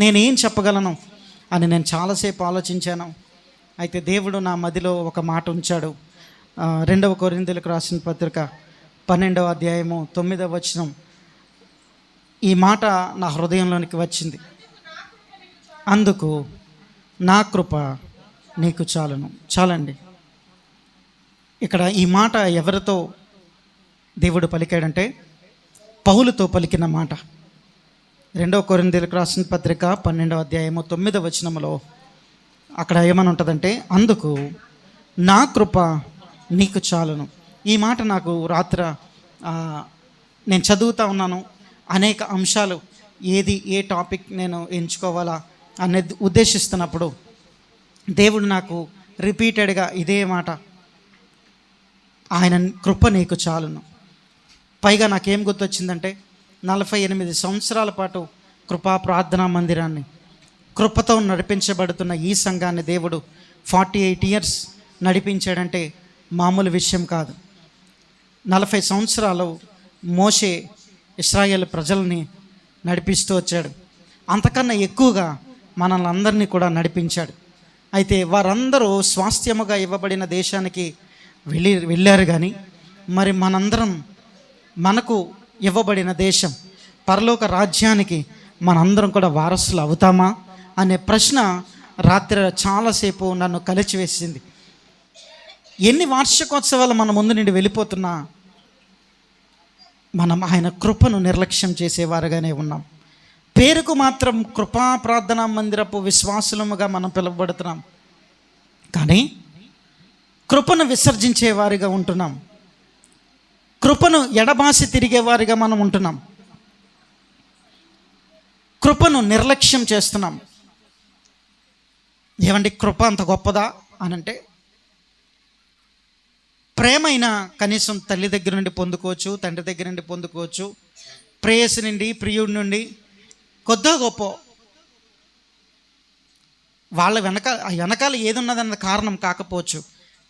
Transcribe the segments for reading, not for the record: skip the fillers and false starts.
నేనేం చెప్పగలను అని నేను చాలాసేపు ఆలోచించాను. అయితే దేవుడు నా మదిలో ఒక మాట ఉంచాడు. 2 కొరింథీయులకు రాసిన పత్రిక 12వ అధ్యాయము 9వ వచనం. ఈ మాట నా హృదయంలోనికి వచ్చింది. అందుకు నా కృప నీకు చాలును. చాలండి. ఇక్కడ ఈ మాట ఎవరితో దేవుడు పలికాడంటే పౌలుతో పలికిన మాట. 2 కొరింథీయులకు రాసిన పత్రిక 12వ అధ్యాయము 9వ వచనంలో అక్కడ ఏమని ఉంటుందంటే, అందుకు నా కృప నీకు చాలును. ఈ మాట నాకు రాత్రి నేను చదువుతూ ఉన్నాను. అనేక అంశాలు ఏ టాపిక్ నేను ఎంచుకోవాలా అనేది ఉద్దేశిస్తున్నప్పుడు దేవుడు నాకు రిపీటెడ్గా ఇదే మాట, ఆయన కృప నీకు చాలును. పైగా నాకేం గుర్తొచ్చిందంటే 48 సంవత్సరాల పాటు కృపా ప్రార్థనా మందిరాన్ని, కృపతో నడిపించబడుతున్న ఈ సంఘాన్ని దేవుడు 48 ఇయర్స్ నడిపించాడంటే మామూలు విషయం కాదు. 40 సంవత్సరాలు మోషే ఇశ్రాయేల్ ప్రజల్ని నడిపిస్తూ వచ్చాడు. అంతకన్నా ఎక్కువగా మనల్ని అందరినీ కూడా నడిపించాడు. అయితే వారందరూ స్వాస్థ్యముగా ఇవ్వబడిన దేశానికి వెళ్ళారు. కానీ మరి మనకు ఇవ్వబడిన దేశం పరలోక రాజ్యానికి మనందరం కూడా వారసులు అవుతామా అనే ప్రశ్న రాత్రి చాలాసేపు నన్ను కలిచివేసింది. ఎన్ని వార్షికోత్సవాలు మన ముందు నుండి వెళ్ళిపోతున్నా మనం ఆయన కృపను నిర్లక్ష్యం చేసేవారుగానే ఉన్నాం. పేరుకు మాత్రం కృపా ప్రార్థనా మందిరపు విశ్వాసులముగా మనం పిలువబడుతున్నాం, కానీ కృపను విసర్జించేవారిగా ఉంటున్నాం. కృపను ఎడబాసి తిరిగేవారిగా మనం ఉంటున్నాం. కృపను నిర్లక్ష్యం చేస్తున్నాం. ఏమండి, కృప అంత గొప్పదా అనంటే, ప్రేమైనా కనీసం తల్లి దగ్గర నుండి పొందుకోవచ్చు, తండ్రి దగ్గర నుండి పొందుకోవచ్చు, ప్రేయసి నుండి, ప్రియుడి నుండి కొద్దో గొప్ప. వాళ్ళ వెనకాల ఏది ఉన్నదన్న కారణం కాకపోవచ్చు,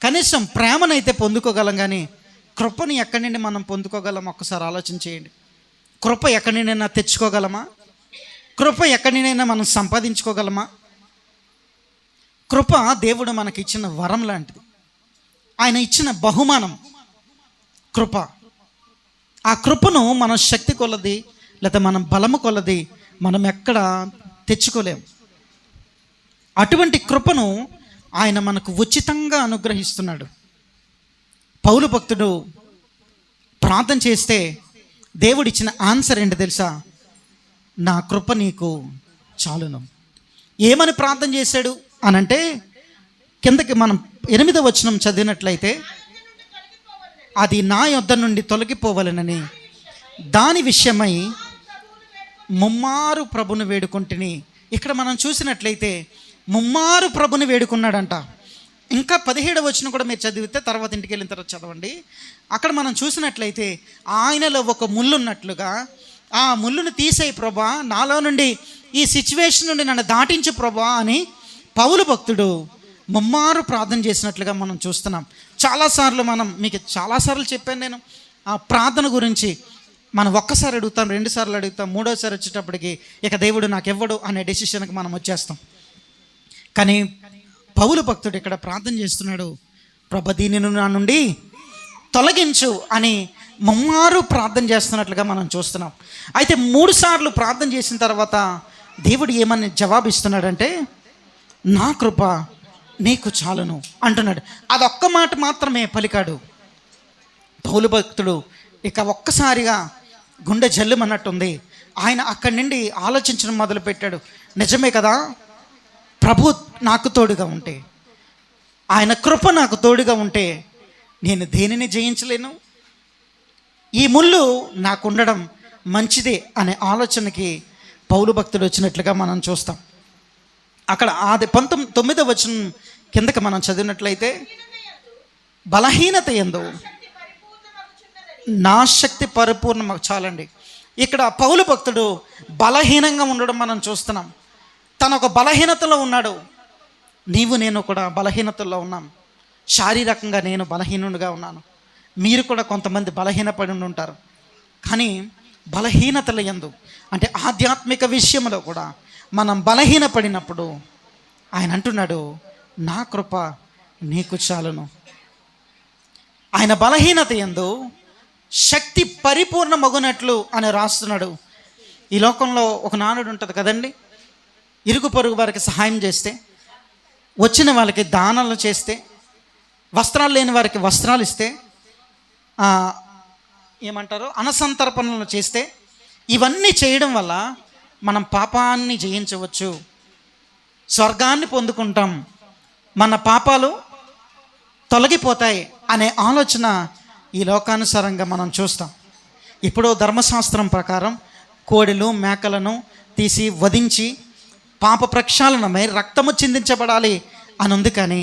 కనీసం ప్రేమనైతే పొందుకోగలం. కానీ కృపని ఎక్కడి నుండి మనం పొందుకోగలం? ఒక్కసారి ఆలోచన చేయండి. కృప ఎక్కడి నుండైనా తెచ్చుకోగలమా? కృప ఎక్కడి నుండైనా మనం సంపాదించుకోగలమా? కృప దేవుడు మనకి ఇచ్చిన వరం లాంటిది. ఆయన ఇచ్చిన బహుమానం కృప. ఆ కృపను మన శక్తి కొలది లేదా మనం బలము కొలది మనం ఎక్కడ తెచ్చుకోలేము. అటువంటి కృపను ఆయన మనకు ఉచితంగా అనుగ్రహిస్తున్నాడు. పౌలు భక్తుడు ప్రార్థన చేస్తే దేవుడు ఇచ్చిన ఆన్సర్ ఏంటి తెలుసా? నా కృప నీకు చాలును. ఏమని ప్రార్థన చేశాడు అనంటే, కిందకి మనం 8వ వచనం చదివినట్లయితే, అది నా యొద్ద నుండి తొలగిపోవాలనని దాని విషయమై ముమ్మారు ప్రభుని వేడుకుంటుని. ఇక్కడ మనం చూసినట్లయితే ముమ్మారు ప్రభుని వేడుకున్నాడంట. ఇంకా 17వ వచనం కూడా మీరు చదివితే తర్వాత ఇంటికి వెళ్ళిన తర్వాత చదవండి. అక్కడ మనం చూసినట్లయితే ఆయనలో ఒక ముళ్ళు ఉన్నట్లుగా, ఆ ముళ్ళును తీసేయి ప్రభా, నాలో నుండి ఈ సిచ్యువేషన్ నుండి నన్ను దాటించు ప్రభా అని పౌలు భక్తుడు ముమ్మారు ప్రార్థన చేసినట్లుగా మనం చూస్తున్నాం. చాలాసార్లు మీకు చాలాసార్లు చెప్పాను నేను ఆ ప్రార్థన గురించి. మనం ఒక్కసారి అడుగుతాం, 2 సార్లు అడుగుతాం, 3వ సారి వచ్చేటప్పటికి ఇక దేవుడు నాకు ఇవ్వడు అనే డెసిషన్కి మనం వచ్చేస్తాం. కానీ పౌలు భక్తుడు ఇక్కడ ప్రార్థన చేస్తున్నాడు, ప్రభ దీనిని నా నుండి తొలగించు అని ముమ్మారు ప్రార్థన చేస్తున్నట్లుగా మనం చూస్తున్నాం. అయితే 3 సార్లు ప్రార్థన చేసిన తర్వాత దేవుడు ఏమని జవాబిస్తున్నాడంటే, నా కృప నీకు చాలును అంటున్నాడు. అదొక్క మాట మాత్రమే పలికాడు పౌలు భక్తుడు. ఇక ఒక్కసారిగా గుండె జల్లుమన్నట్టుంది. ఆయన అక్కడి నుండి ఆలోచించడం మొదలుపెట్టాడు. నిజమే కదా, ప్రభు నాకు తోడుగా ఉంటే, ఆయన కృప నాకు తోడుగా ఉంటే నేను దేనిని జయించలేను. ఈ ముళ్ళు నాకు ఉండడం మంచిదే అనే ఆలోచనకి పౌలు భక్తుడు వచ్చినట్లుగా మనం చూస్తాం. అక్కడ 9వ వచనం కిందకి మనం చదివినట్లయితే, బలహీనత యందు నా శక్తి పరిపూర్ణ. చాలండి. ఇక్కడ పౌలు భక్తుడు బలహీనంగా ఉండడం మనం చూస్తున్నాం. తను ఒక బలహీనతలో ఉన్నాడు. నేను కూడా బలహీనతల్లో ఉన్నాం. శారీరకంగా నేను బలహీనుడిగా ఉన్నాను. మీరు కూడా కొంతమంది బలహీనపడి ఉంటారు. కానీ బలహీనతల యందు అంటే ఆధ్యాత్మిక విషయంలో కూడా మనం బలహీనపడినప్పుడు ఆయన అంటున్నాడు, నా కృప నీకు చాలును. ఆయన బలహీనత యందు శక్తి పరిపూర్ణమగునట్లు అని రాస్తున్నాడు. ఈ లోకంలో ఒక నానుడు ఉంటుంది కదండి, ఇరుగు పొరుగు వారికి సహాయం చేస్తే, వచ్చిన వాళ్ళకి దానాలు చేస్తే, వస్త్రాలు లేని వారికి వస్త్రాలు ఇస్తే, ఏమంటారు అనసంతర్పణలు చేస్తే, ఇవన్నీ చేయడం వల్ల మనం పాపాన్ని జయించవచ్చు, స్వర్గాన్ని పొందుకుంటాం, మన పాపాలు తొలగిపోతాయి అనే ఆలోచన ఈ లోకానుసారంగా మనం చూస్తాం. ఇప్పుడు ధర్మశాస్త్రం ప్రకారం కోడెలు మేకలను తీసి వధించి పాప ప్రక్షాళనమై రక్తము చిందించబడాలి అని ఉంది. కానీ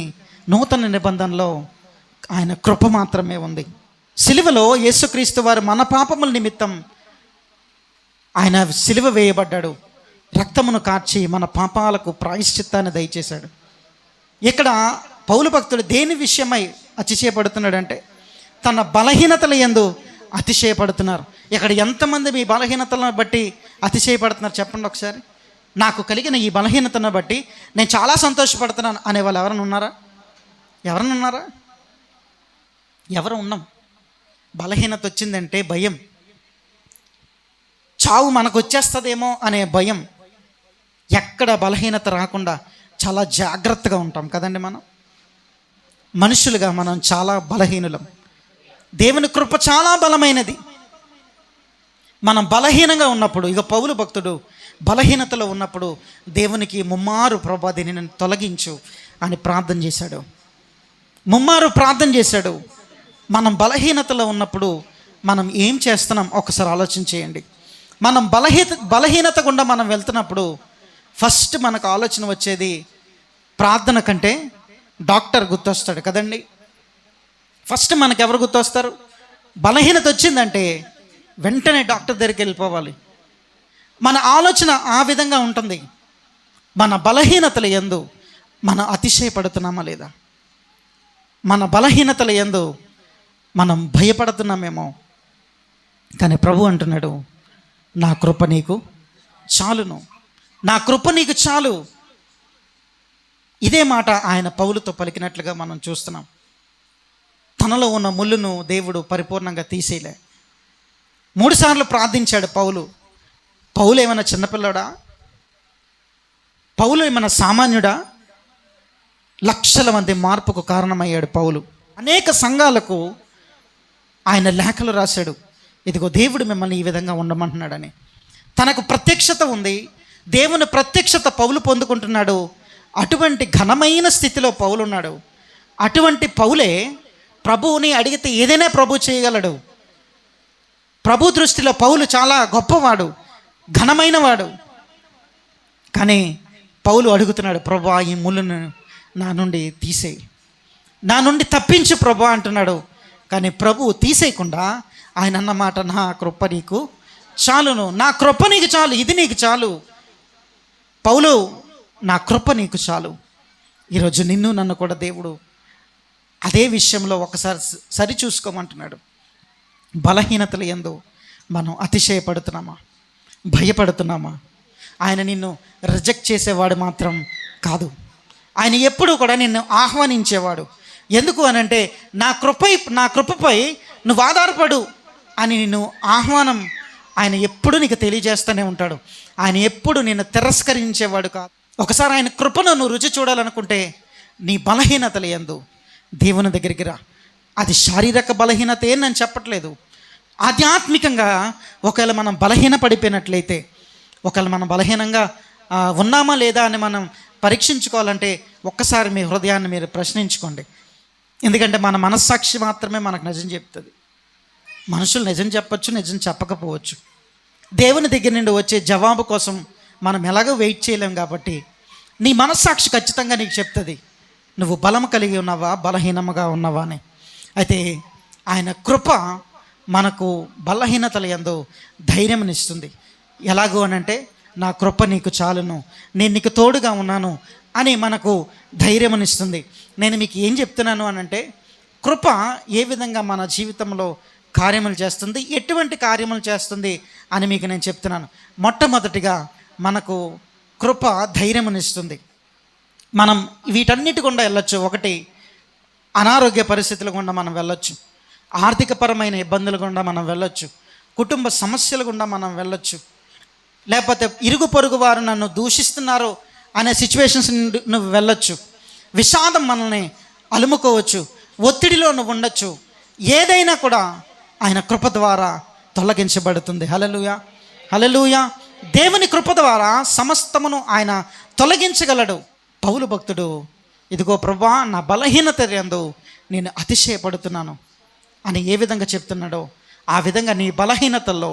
నూతన నిబంధనలో ఆయన కృప మాత్రమే ఉంది. సిలువలో యేసుక్రీస్తు వారు మన పాపముల నిమిత్తం ఆయన సిలువ వేయబడ్డాడు, రక్తమును కార్చి మన పాపాలకు ప్రాయశ్చిత్తాన్ని దయచేశాడు. ఇక్కడ పౌలు భక్తుడు దేని విషయమై అతిశయపడుతున్నాడంటే తన బలహీనతల యందు అతిశయపడుతున్నారు. ఇక్కడ ఎంతమంది మీ బలహీనతలను బట్టి అతిశయపడుతున్నారు చెప్పండి ఒకసారి. నాకు కలిగిన ఈ బలహీనతను బట్టి నేను చాలా సంతోషపడుతున్నాను అనే వాళ్ళు ఎవరైనా ఉన్నారా? ఎవరు ఉన్నాం? బలహీనత వచ్చిందంటే భయం, చావు మనకు వచ్చేస్తుందేమో అనే భయం. ఎక్కడ బలహీనత రాకుండా చాలా జాగ్రత్తగా ఉంటాం కదండి. మనుషులుగా మనం చాలా బలహీనులం. దేవుని కృప చాలా బలమైనది. మనం బలహీనంగా ఉన్నప్పుడు, ఇక పౌలు భక్తుడు బలహీనతలో ఉన్నప్పుడు దేవునికి ముమ్మారు ప్రభా దీనిని తొలగించు అని ప్రార్థన చేశాడు. ముమ్మారు ప్రార్థన చేశాడు. మనం బలహీనతలో ఉన్నప్పుడు మనం ఏం చేస్తున్నాం ఒకసారి ఆలోచన చేయండి. మనం బలహీనత గుండా మనం వెళ్తున్నప్పుడు ఫస్ట్ మనకు ఆలోచన వచ్చేది ప్రార్థన కంటే డాక్టర్ గుర్తొస్తాడు కదండి. ఫస్ట్ మనకు ఎవరు గుర్తొస్తారు? బలహీనత వచ్చిందంటే వెంటనే డాక్టర్ దగ్గరికి వెళ్ళిపోవాలి. మన ఆలోచన ఆ విధంగా ఉంటుంది. మన బలహీనతల యందు మనం అతిశయపడుతున్నామా లేదా? మన బలహీనతల యందు మనం భయపడుతున్నామేమో. కానీ ప్రభు అంటున్నాడు, నా కృప నీకు చాలును, నా కృప నీకు చాలు. ఇదే మాట ఆయన పౌలుతో పలికినట్లుగా మనం చూస్తున్నాం. తనలో ఉన్న ముళ్ళును దేవుడు పరిపూర్ణంగా తీసేయలే. 3 సార్లు ప్రార్థించాడు పౌలు. పౌలు ఏమైనా చిన్నపిల్లడా? పౌలు ఏమైనా సామాన్యుడా? లక్షల మంది మార్పుకు కారణమయ్యాడు పౌలు. అనేక సంఘాలకు ఆయన లేఖలు రాశాడు, ఇదిగో దేవుడు మిమ్మల్ని ఈ విధంగా ఉండమంటున్నాడని. తనకు ప్రత్యక్షత ఉంది, దేవుని ప్రత్యక్షత పౌలు పొందుకుంటున్నాడు. అటువంటి ఘనమైన స్థితిలో పౌలు ఉన్నాడు. అటువంటి పౌలే ప్రభువుని అడిగితే ఏదైనా ప్రభు చేయగలడు. ప్రభు దృష్టిలో పౌలు చాలా గొప్పవాడు, ఘనమైన వాడు. కానీ పౌలు అడుగుతున్నాడు, ప్రభువా ఈ ముళ్ళను నా నుండి తీసేయి, నా నుండి తప్పించు ప్రభువా అంటున్నాడు. కానీ ప్రభువు తీసేయకుండా ఆయన అన్నమాట, నా కృప నీకు చాలును, నా కృప నీకు చాలు, ఇది నీకు చాలు పౌలు, నా కృప నీకు చాలు. ఈరోజు నిన్ను నన్ను కూడా దేవుడు అదే విషయంలో ఒకసారి సరి చూసుకోమంటున్నాడు. బలహీనతల యందు మనం అతిశయపడుతున్నామా, భయపడుతున్నామా? ఆయన నిన్ను రిజెక్ట్ చేసేవాడు మాత్రం కాదు. ఆయన ఎప్పుడూ కూడా నిన్ను ఆహ్వానించేవాడు. ఎందుకు అనంటే నా కృపపై నువ్వు ఆధారపడు అని నిన్ను ఆహ్వానం ఆయన ఎప్పుడు నీకు తెలియజేస్తూనే ఉంటాడు. ఆయన ఎప్పుడు నిన్ను తిరస్కరించేవాడు కాదు. ఒకసారి ఆయన కృపను నువ్వు రుచి చూడాలనుకుంటే నీ బలహీనతల యందు దేవుని దగ్గరికి రా. అది శారీరక బలహీనత ఏం నేను చెప్పట్లేదు. ఆధ్యాత్మికంగా ఒకవేళ మనం బలహీన పడిపోయినట్లయితే, ఒకవేళ మనం బలహీనంగా ఉన్నామా లేదా అని మనం పరీక్షించుకోవాలంటే ఒక్కసారి మీ హృదయాన్ని మీరు ప్రశ్నించుకోండి. ఎందుకంటే మన మనస్సాక్షి మాత్రమే మనకు నిజం చెప్తుంది. మనుషులు నిజం చెప్పచ్చు, నిజం చెప్పకపోవచ్చు. దేవుని దగ్గర నుండి వచ్చే జవాబు కోసం మనం ఎలాగో వెయిట్ చేయలేం. కాబట్టి నీ మనస్సాక్షి ఖచ్చితంగా నీకు చెప్తుంది నువ్వు బలం కలిగి ఉన్నావా, బలహీనముగా ఉన్నావా అని. అయితే ఆయన కృప మనకు బలహీనతల యందు ధైర్యమునిస్తుంది. ఎలాగో అనంటే నా కృప నీకు చాలును, నేను నీకు తోడుగా ఉన్నాను అని మనకు ధైర్యమునిస్తుంది. నేను మీకు ఏం చెప్తున్నాను అనంటే కృప ఏ విధంగా మన జీవితంలో కార్యములు చేస్తుంది, ఎటువంటి కార్యములు చేస్తుంది అని మీకు నేను చెప్తున్నాను. మొట్టమొదటిగా మనకు కృప ధైర్యమునిస్తుంది. మనం వీటన్నిటి గుండా వెళ్ళొచ్చు. ఒకటి, అనారోగ్య పరిస్థితుల గుండా మనం వెళ్ళొచ్చు, ఆర్థికపరమైన ఇబ్బందుల గుండా మనం వెళ్ళొచ్చు, కుటుంబ సమస్యల గుండా మనం వెళ్ళొచ్చు, లేకపోతే ఇరుగు పొరుగు వారు నన్ను దూషిస్తున్నారు అనే సిచ్యువేషన్స్ నువ్వు వెళ్ళొచ్చు, విషాదం మనల్ని అలుముకోవచ్చు, ఒత్తిడిలో నువ్వు ఉండొచ్చు. ఏదైనా కూడా ఆయన కృప ద్వారా తొలగించబడుతుంది. హల్లెలూయా, హల్లెలూయా. దేవుని కృప ద్వారా సమస్తమును ఆయన తొలగించగలడు. పౌలు భక్తుడు, ఇదిగో ప్రభువా, నా బలహీనత యందు నేను అతిశయపడుతున్నాను అని ఏ విధంగా చెప్తున్నాడో ఆ విధంగా నీ బలహీనతల్లో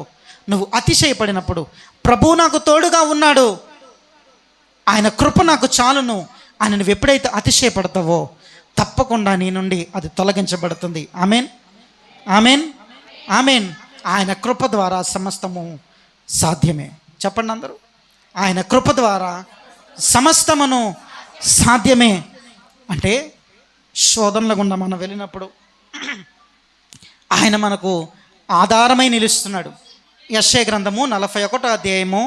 నువ్వు అతిశయపడినప్పుడు, ప్రభువు నాకు తోడుగా ఉన్నాడు, ఆయన కృప నాకు చాలును అని నువ్వు ఎప్పుడైతే అతిశయపడతావో తప్పకుండా నీ నుండి అది తొలగించబడుతుంది. Amen, amen, amen. ఆయన కృప ద్వారా సమస్తము సాధ్యమే. చెప్పండి అందరూ, ఆయన కృప ద్వారా సమస్తమును సాధ్యమే. అంటే శోధనల గుండా మనం వెళ్ళినప్పుడు ఆయన మనకు ఆధారమై నిలుస్తున్నాడు. యెషయా గ్రంథము 41వ అధ్యాయము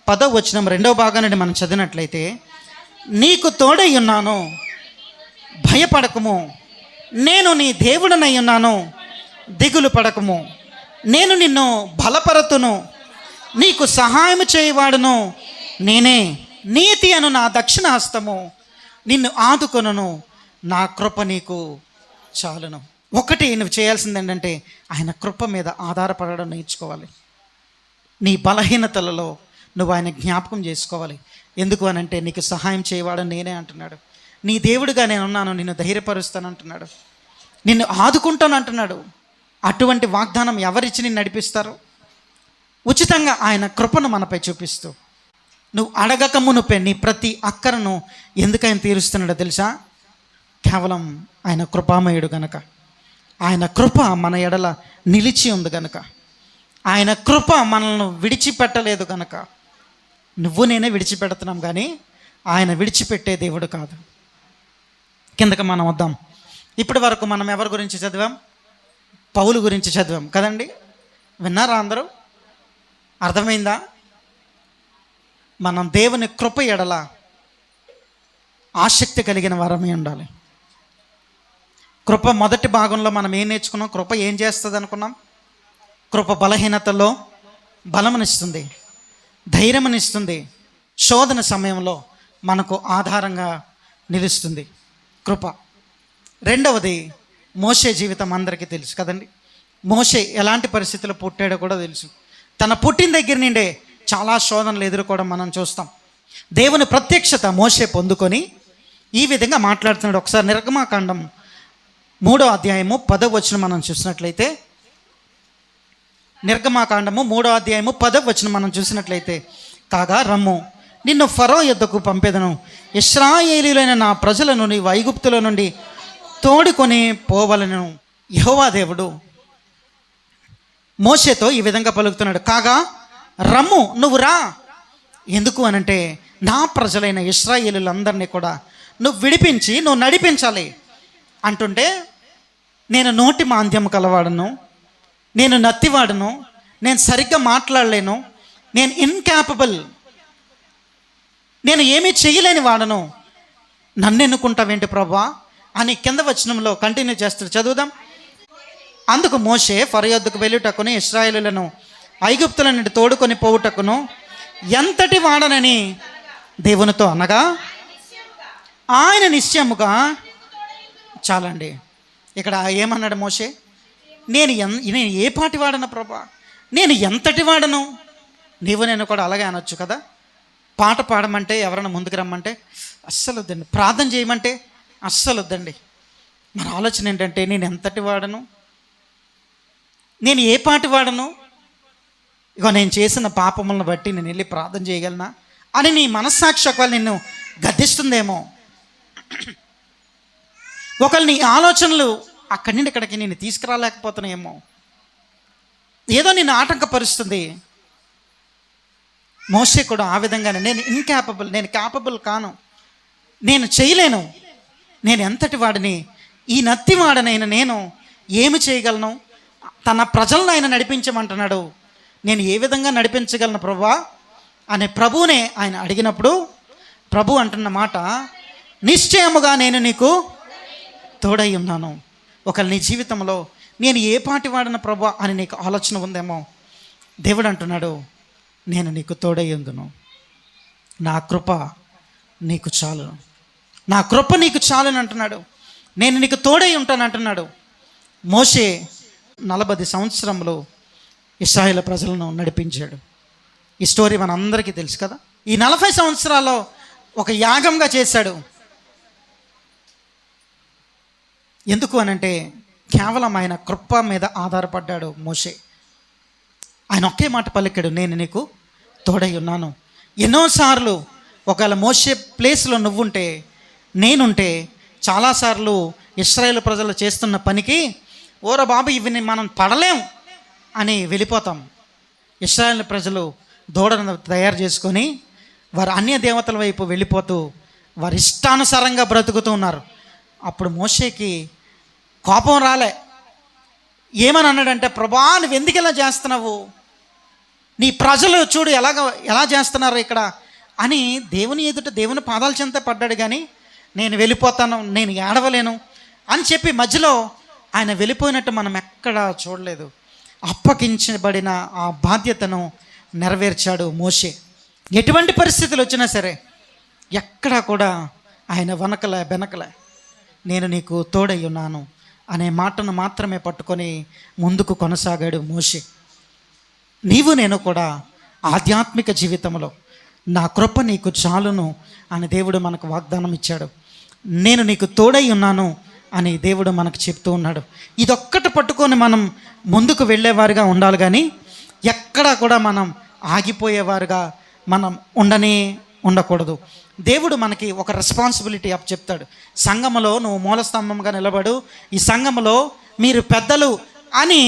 10వ వచనం 2వ భాగం నుండి మనం చదివినట్లయితే, నీకు తోడై ఉన్నాను, భయపడకము, నేను నీ దేవుడనై ఉన్నాను, దిగులు పడకము, నేను నిన్ను బలపరతును, నీకు సహాయం చేయవాడును నేనే, నీతి అను నా దక్షిణ హస్తము నిన్ను ఆదుకొనును, నా కృప నీకు చాలును. ఒకటి నువ్వు చేయాల్సింది ఏంటంటే ఆయన కృప మీద ఆధారపడడం నేర్చుకోవాలి. నీ బలహీనతలలో నువ్వు ఆయన జ్ఞాపకం చేసుకోవాలి. ఎందుకు అనంటే నీకు సహాయం చేయవాడని నేనే అంటున్నాడు, నీ దేవుడిగా నేనున్నాను, నిన్ను ధైర్యపరుస్తాను అంటున్నాడు, నిన్ను ఆదుకుంటాను అంటున్నాడు. అటువంటి వాగ్దానం ఎవరిచ్చి నిన్ను నడిపిస్తారు? ఉచితంగా ఆయన కృపను మనపై చూపిస్తూ, నువ్వు అడగక మునుపే నీ ప్రతి అక్కరను ఎందుకు ఆయన తీరుస్తున్నాడో తెలుసా? కేవలం ఆయన కృపామయుడు గనక, ఆయన కృప మన ఎడల నిలిచి ఉంది గనక, ఆయన కృప మనల్ని విడిచిపెట్టలేదు గనక నువ్వు నేనే విడిచిపెడుతున్నాం, కానీ ఆయన విడిచిపెట్టే దేవుడు కాదు. కిందకి మనం వద్దాం. ఇప్పటి వరకు మనం ఎవరి గురించి చదివాం? పౌలు గురించి చదివాం కదండి. విన్నారా అందరూ? అర్థమైందా? మనం దేవుని కృప ఎడల ఆసక్తి కలిగిన వారమే ఉండాలి. కృప మొదటి భాగంలో మనం ఏం నేర్చుకున్నాం? కృప ఏం చేస్తుంది అనుకున్నాం? కృప బలహీనతలో బలమునిస్తుంది, ధైర్యమునిస్తుంది, శోధన సమయంలో మనకు ఆధారంగా నిలుస్తుంది కృప. రెండవది, మోషే జీవితం అందరికీ తెలుసు కదండి. మోషే ఎలాంటి పరిస్థితుల్లో పుట్టాడో కూడా తెలుసు. తన పుట్టిన దగ్గర నుండే చాలా శోధనలు ఎదుర్కోవడం మనం చూస్తాం. దేవుని ప్రత్యక్షత మోషే పొందుకొని ఈ విధంగా మాట్లాడుతున్నాడు. ఒకసారి నిర్గమాకాండం 3వ అధ్యాయము 10వ వచనం మనం చూసినట్లయితే, నిర్గమాకాండము 3వ అధ్యాయము 10వ వచనం మనం చూసినట్లయితే, కాగా రమ్ము, నిన్ను ఫరో యొద్దకు పంపెదను, ఇశ్రాయేలీయులైన నా ప్రజలను నీవు ఐగుప్తుల నుండి తోడుకొని పోవలను. యెహోవా దేవుడు మోషేతో ఈ విధంగా పలుకుతున్నాడు, కాగా రమ్ము, నువ్వు రా. ఎందుకు అనంటే నా ప్రజలైన ఇశ్రాయేలీయులందరినీ కూడా నువ్వు విడిపించి నువ్వు నడిపించాలి అంటుంటే, నేను నోటి మాంద్యం కలవాడను, నేను నత్తివాడను, నేను సరిగ్గా మాట్లాడలేను, నేను ఇన్క్యాపబుల్, నేను ఏమీ చేయలేని వాడను, నన్ను ఎన్నుకుంటావేంటి ప్రభువా అని కింద వచనంలో కంటిన్యూ చేస్తాడు. చదువుదాం. అందుకు మోషే ఫరో యొద్దకు వెళ్ళుటకును ఇశ్రాయేలులను ఐగుప్తుల నుండి తోడుకొని పోవుటకును ఎంతటి వాడనని దేవునితో అనగా, ఆయన నిశ్చయముగా, చాలండి. ఇక్కడ ఏమన్నాడు మోషే? నేను ఏ పాటి వాడను ప్రభా, నేను ఎంతటి వాడను. నీవు నేను కూడా అలాగే అనొచ్చు కదా. పాట పాడమంటే, ఎవరైనా ముందుకు రమ్మంటే అస్సలు వద్దండి, ప్రార్థన చేయమంటే అస్సలు వద్దండి. మన ఆలోచన ఏంటంటే, నేను ఎంతటి వాడను, నేను ఏ పాటి వాడను, ఇక నేను చేసిన పాపములను బట్టి నేను వెళ్ళి ప్రార్థన చేయగలనా అని నీ మనస్సాక్షి ఒకవేళ నిన్ను గద్దిస్తుందేమో. ఒకవేళ నీ ఆలోచనలు అక్కడి నుండి ఇక్కడికి నేను తీసుకురాలేకపోతున్నాయేమో, ఏదో నిన్ను ఆటంకపరుస్తుంది. మోషే కూడా ఆ విధంగానే, నేను ఇన్క్యాపబుల్, నేను క్యాపబుల్ కాను, నేను చేయలేను, నేను ఎంతటి వాడిని, ఈ నత్తివాడనైన నేను ఏమి చేయగలను. తన ప్రజలను ఆయన నడిపించమంటున్నాడు. నేను ఏ విధంగా నడిపించగలను ప్రభువా అనే ప్రభువునే ఆయన అడిగినప్పుడు ప్రభు అంటున్న మాట, నిశ్చయముగా నేను నీకు తోడై ఉన్నాను. ఒకవేళ నీ జీవితంలో నేను ఏ పాటి వాడిన ప్రభు అని నీకు ఆలోచన ఉందేమో, దేవుడు అంటున్నాడు, నేను నీకు తోడై ఉందును, నా కృప నీకు చాలు, నా కృప నీకు చాలని అంటున్నాడు. నేను నీకు తోడై ఉంటాను అంటున్నాడు. మోషే 40 సంవత్సరములు ఇశ్రాయేలు ప్రజలను నడిపించాడు. ఈ స్టోరీ మనందరికీ తెలుసు కదా. ఈ 40 సంవత్సరాల్లో ఒక యాగంగా చేశాడు. ఎందుకు అనంటే కేవలం ఆయన కృప మీద ఆధారపడ్డాడు మోషే. ఆయన ఒకే మాట పలికాడు, నేను నీకు తోడై ఉన్నాను. ఎన్నోసార్లు ఒకవేళ మోషే ప్లేస్లో నువ్వుంటే, నేనుంటే, చాలాసార్లు ఇశ్రాయేలు ప్రజలు చేస్తున్న పనికి ఓరా బాబు ఇవి మనం పడలేం అని వెళ్ళిపోతాం. ఇశ్రాయేలు ప్రజలు దూడను తయారు చేసుకొని వారు అన్య దేవతల వైపు వెళ్ళిపోతూ వారి ఇష్టానుసారంగా బ్రతుకుతూ ఉన్నారు. అప్పుడు మోషేకి కోపం రాలే. ఏమని అన్నాడంటే, ప్రభా నువ్వు ఎందుకు ఇలా చేస్తున్నావు, నీ ప్రజలు చూడు ఎలా చేస్తున్నారు ఇక్కడ అని దేవుని ఎదుట దేవుని పాదాల చెంత పడ్డాడు. కానీ నేను వెళ్ళిపోతాను, నేను ఏడవలేను అని చెప్పి మధ్యలో ఆయన వెళ్ళిపోయినట్టు మనం ఎక్కడా చూడలేదు. అప్పగించబడిన ఆ బాధ్యతను నెరవేర్చాడు మోషే. ఎటువంటి పరిస్థితులు వచ్చినా సరే ఎక్కడా కూడా ఆయన బెనకలే. నేను నీకు తోడై ఉన్నాను అనే మాటను మాత్రమే పట్టుకొని ముందుకు కొనసాగాడు మోషే. నీవు నేను కూడా ఆధ్యాత్మిక జీవితంలో నా కృప నీకు చాలును అని దేవుడు మనకు వాగ్దానం ఇచ్చాడు. నేను నీకు తోడై ఉన్నాను అని దేవుడు మనకు చెప్తూ ఉన్నాడు. ఇదొక్కటి పట్టుకొని మనం ముందుకు వెళ్ళేవారుగా ఉండాలి, కానీ ఎక్కడా కూడా మనం ఆగిపోయేవారుగా మనం ఉండకూడదు. దేవుడు మనకి ఒక రెస్పాన్సిబిలిటీ చెప్తాడు. సంఘములో నువ్వు మూలస్తంభంగా నిలబడు, ఈ సంఘములో మీరు పెద్దలు అని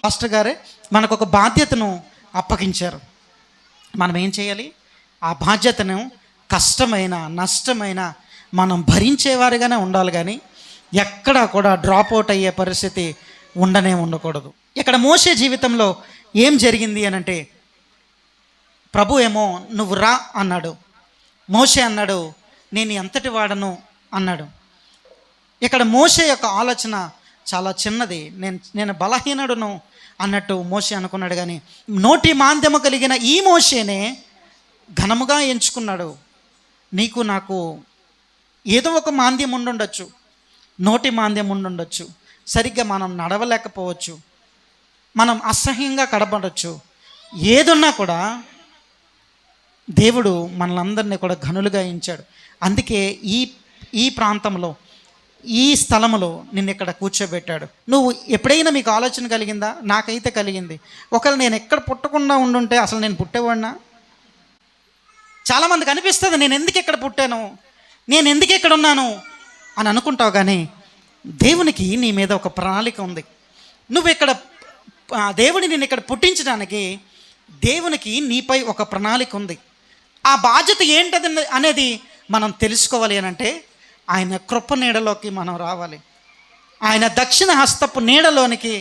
పాస్టర్ గారే మనకు ఒక బాధ్యతను అప్పగించారు. మనం ఏం చేయాలి? ఆ బాధ్యతను కష్టమైన నష్టమైన మనం భరించేవారుగానే ఉండాలి, కానీ ఎక్కడా కూడా డ్రాప్ అవుట్ అయ్యే పరిస్థితి ఉండకూడదు. ఇక్కడ మోషే జీవితంలో ఏం జరిగింది అనంటే, ప్రభు ఏమో నువ్వు రా అన్నాడు. మోషే అన్నాడు, నేను ఎంతటి వాడను అన్నాడు. ఇక్కడ మోషే యొక్క ఆలోచన చాలా చిన్నది. నేను బలహీనుడును అన్నట్టు మోషే అనుకున్నాడు. కానీ నోటి మాంద్యము కలిగిన ఈ మోషేనే ఘనముగా ఎంచుకున్నాడు. నీకు నాకు ఏదో ఒక మాంద్యం ఉండుండొచ్చు, నోటి మాంద్యం ఉండుండొచ్చు, సరిగ్గా మనం నడవలేకపోవచ్చు, మనం అసహ్యంగా కడపడవచ్చు. ఏదున్నా కూడా దేవుడు మనలందరినీ కూడా ఘనులుగా ఎంచాడు. అందుకే ఈ ప్రాంతంలో ఈ స్థలములో నిన్ను ఇక్కడ కూర్చోబెట్టాడు. నువ్వు ఎప్పుడైనా మీకు ఆలోచన కలిగిందా? నాకైతే కలిగింది. ఒకవేళ నేను ఎక్కడ పుట్టకుండా ఉండుంటే అసలు నేను పుట్టేవాడినా? చాలామందికి అనిపిస్తుంది, నేను ఎందుకు ఇక్కడ పుట్టాను, నేను ఎందుకు ఇక్కడ ఉన్నాను అని అనుకుంటావు. కానీ దేవునికి నీ మీద ఒక ప్రణాళిక ఉంది. నువ్వు ఇక్కడ దేవుని నిన్ను ఇక్కడ పుట్టించడానికి దేవునికి నీపై ఒక ప్రణాళిక ఉంది. ఆ బాధ్యత ఏంటది అనేది మనం తెలుసుకోవాలి అనంటే ఆయన కృప నీడలోకి మనం రావాలి. ఆయన దక్షిణ హస్తపు నీడలోనికి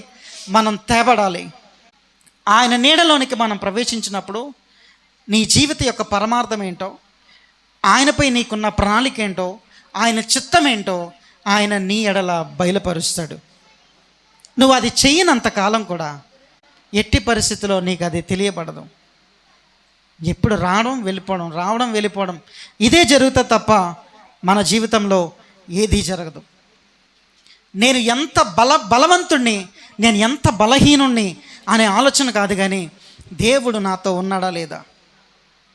మనం తేబడాలి. ఆయన నీడలోనికి మనం ప్రవేశించినప్పుడు నీ జీవిత యొక్క పరమార్థం ఏంటో, ఆయనపై నీకున్న ప్రణాళిక ఏంటో, ఆయన చిత్తం ఏంటో ఆయన నీ ఎడల బయలుపరుస్తాడు. నువ్వు అది చేయనంత కాలం కూడా ఎట్టి పరిస్థితిలో నీకు అది తెలియబడదు. ఎప్పుడు రావడం వెళ్ళిపోవడం ఇదే జరుగుతుంది తప్ప మన జీవితంలో ఏదీ జరగదు. నేను ఎంత బలవంతుణ్ణి, నేను ఎంత బలహీనుణ్ణి అనే ఆలోచన కాదు, కానీ దేవుడు నాతో ఉన్నాడా లేదా